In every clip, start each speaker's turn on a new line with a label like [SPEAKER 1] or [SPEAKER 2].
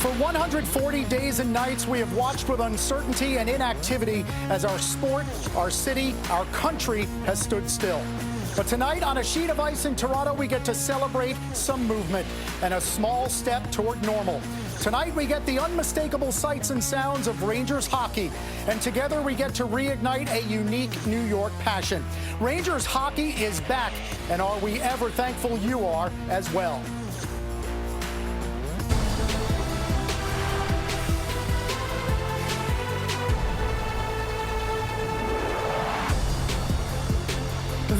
[SPEAKER 1] For 140 days and nights, we have watched with uncertainty and inactivity as our sport, our city, our country has stood still. But tonight, on a sheet of ice in Toronto, we get to celebrate some movement and a small step toward normal. Tonight, we get the unmistakable sights and sounds of Rangers hockey. And together, we get to reignite a unique New York passion. Rangers hockey is back, and are we ever thankful you are as well.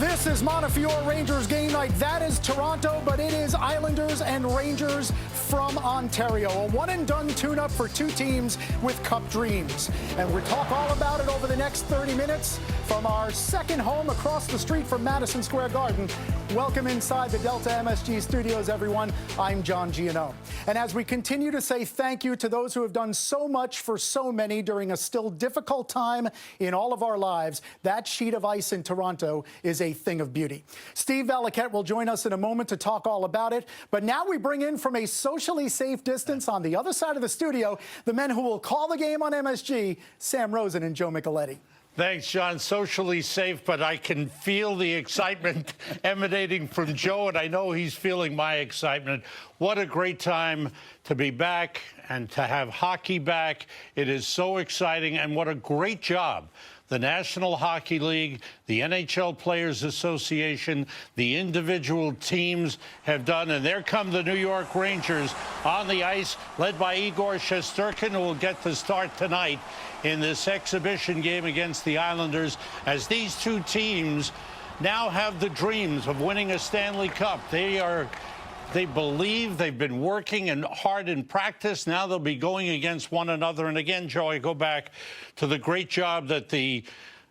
[SPEAKER 1] This is Montefiore Rangers game night. That is Toronto, but it is Islanders and Rangers from Ontario. A one-and-done tune-up for two teams with cup dreams. And we'll talk all about it over the next 30 minutes from our second home across the street from Madison Square Garden. Welcome inside the Delta MSG studios, everyone. I'm John Gianno. And as we continue to say thank you to those who have done so much for so many during a still difficult time in all of our lives, that sheet of ice in Toronto is a thing of beauty. Steve Valiquette will join us in a moment to talk all about it. But now we bring in from a socially safe distance on the other side of the studio, the men who will call the game on MSG, Sam Rosen and Joe Micheletti.
[SPEAKER 2] Thanks, John. Socially safe, but I can feel the excitement emanating from Joe, and I know he's feeling my excitement. What a great time to be back and to have hockey back. It is so exciting, and what a great job the National Hockey League, the NHL Players Association, the individual teams have done. And there come the New York Rangers on the ice, led by Igor Shesterkin, who will get the start tonight in this exhibition game against the Islanders, as these two teams now have the dreams of winning a Stanley Cup. They believe they've been working and hard in practice. Now they'll be going against one another. And again, Joe, I go back to the great job that the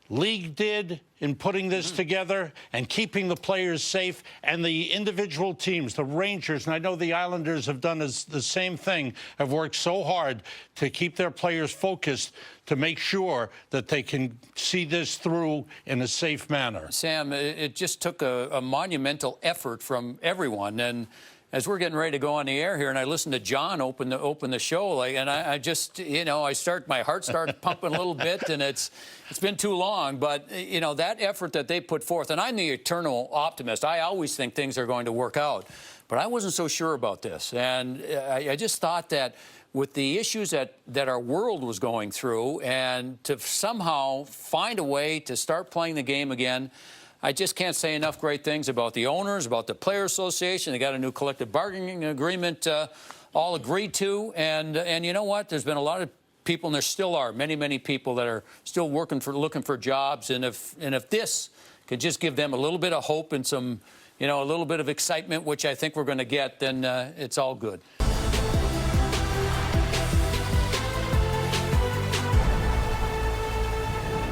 [SPEAKER 2] league did in putting this together and keeping the players safe, and the individual teams, the Rangers, and I know the Islanders have done the same thing, have worked so hard to keep their players focused to make sure that they can see this through in a safe manner.
[SPEAKER 3] Sam, it just took a monumental effort from everyone. And as we're getting ready to go on the air here, and I listen to John open the show, and I just, my heart starts pumping a little bit, and it's been too long. But, that effort that they put forth, and I'm the eternal optimist. I always think things are going to work out. But I wasn't so sure about this. And I just thought that with the issues that our world was going through, and to somehow find a way to start playing the game again, I just can't say enough great things about the owners, about the Players Association. They got a new collective bargaining agreement all agreed to. And you know what? There's been a lot of people, and there still are many people that are still looking for jobs. And if this could just give them a little bit of hope and some, a little bit of excitement, which I think we're going to get, then it's all good.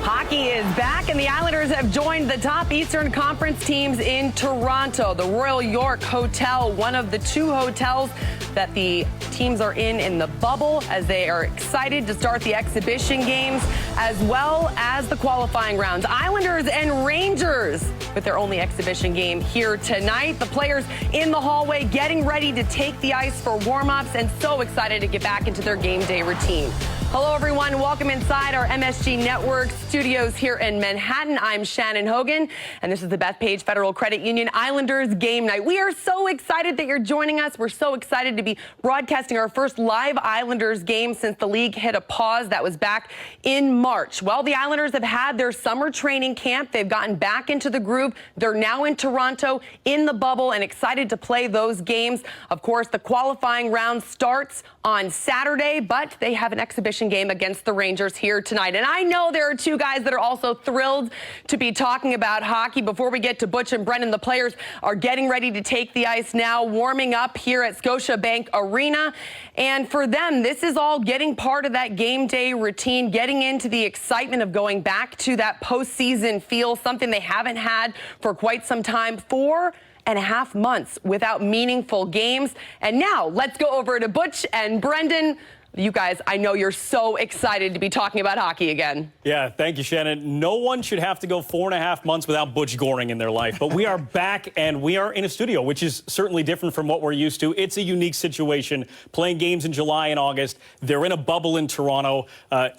[SPEAKER 4] Hockey is back, and the Islanders have joined the top Eastern Conference teams in Toronto. The Royal York Hotel, one of the two hotels that the teams are in the bubble, as they are excited to start the exhibition games as well as the qualifying rounds. Islanders and Rangers with their only exhibition game here tonight. The players in the hallway getting ready to take the ice for warm-ups, and so excited to get back into their game day routine. Hello, everyone. Welcome inside our MSG Network studios here in Manhattan. I'm Shannon Hogan, and this is the Bethpage Federal Credit Union Islanders game night. We are so excited that you're joining us. We're so excited to be broadcasting our first live Islanders game since the league hit a pause that was back in March. Well, the Islanders have had their summer training camp. They've gotten back into the groove. They're now in Toronto in the bubble and excited to play those games. Of course, the qualifying round starts on Saturday, but they have an exhibition game against the Rangers here tonight. And I know there are two guys that are also thrilled to be talking about hockey. Before we get to Butch and Brendan, the players are getting ready to take the ice now, warming up here at Scotiabank Arena. And for them, this is all getting part of that game day routine, getting into the excitement of going back to that postseason feel, something they haven't had for quite some time. 4.5 months without meaningful games. And now let's go over to Butch and Brendan. You guys, I know you're so excited to be talking about hockey again.
[SPEAKER 5] Yeah, thank you, Shannon. No one should have to go 4.5 months without Butch Goring in their life. But we are back, and we are in a studio, which is certainly different from what we're used to. It's a unique situation, playing games in July and August. They're in a bubble in Toronto.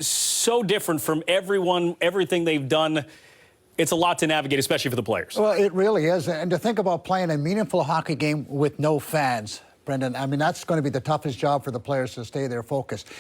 [SPEAKER 5] So different from everything they've done. It's a lot to navigate, especially for the players.
[SPEAKER 6] Well, it really is. And to think about playing a meaningful hockey game with no fans, Brendan, I mean, that's going to be the toughest job for the players to stay their focus.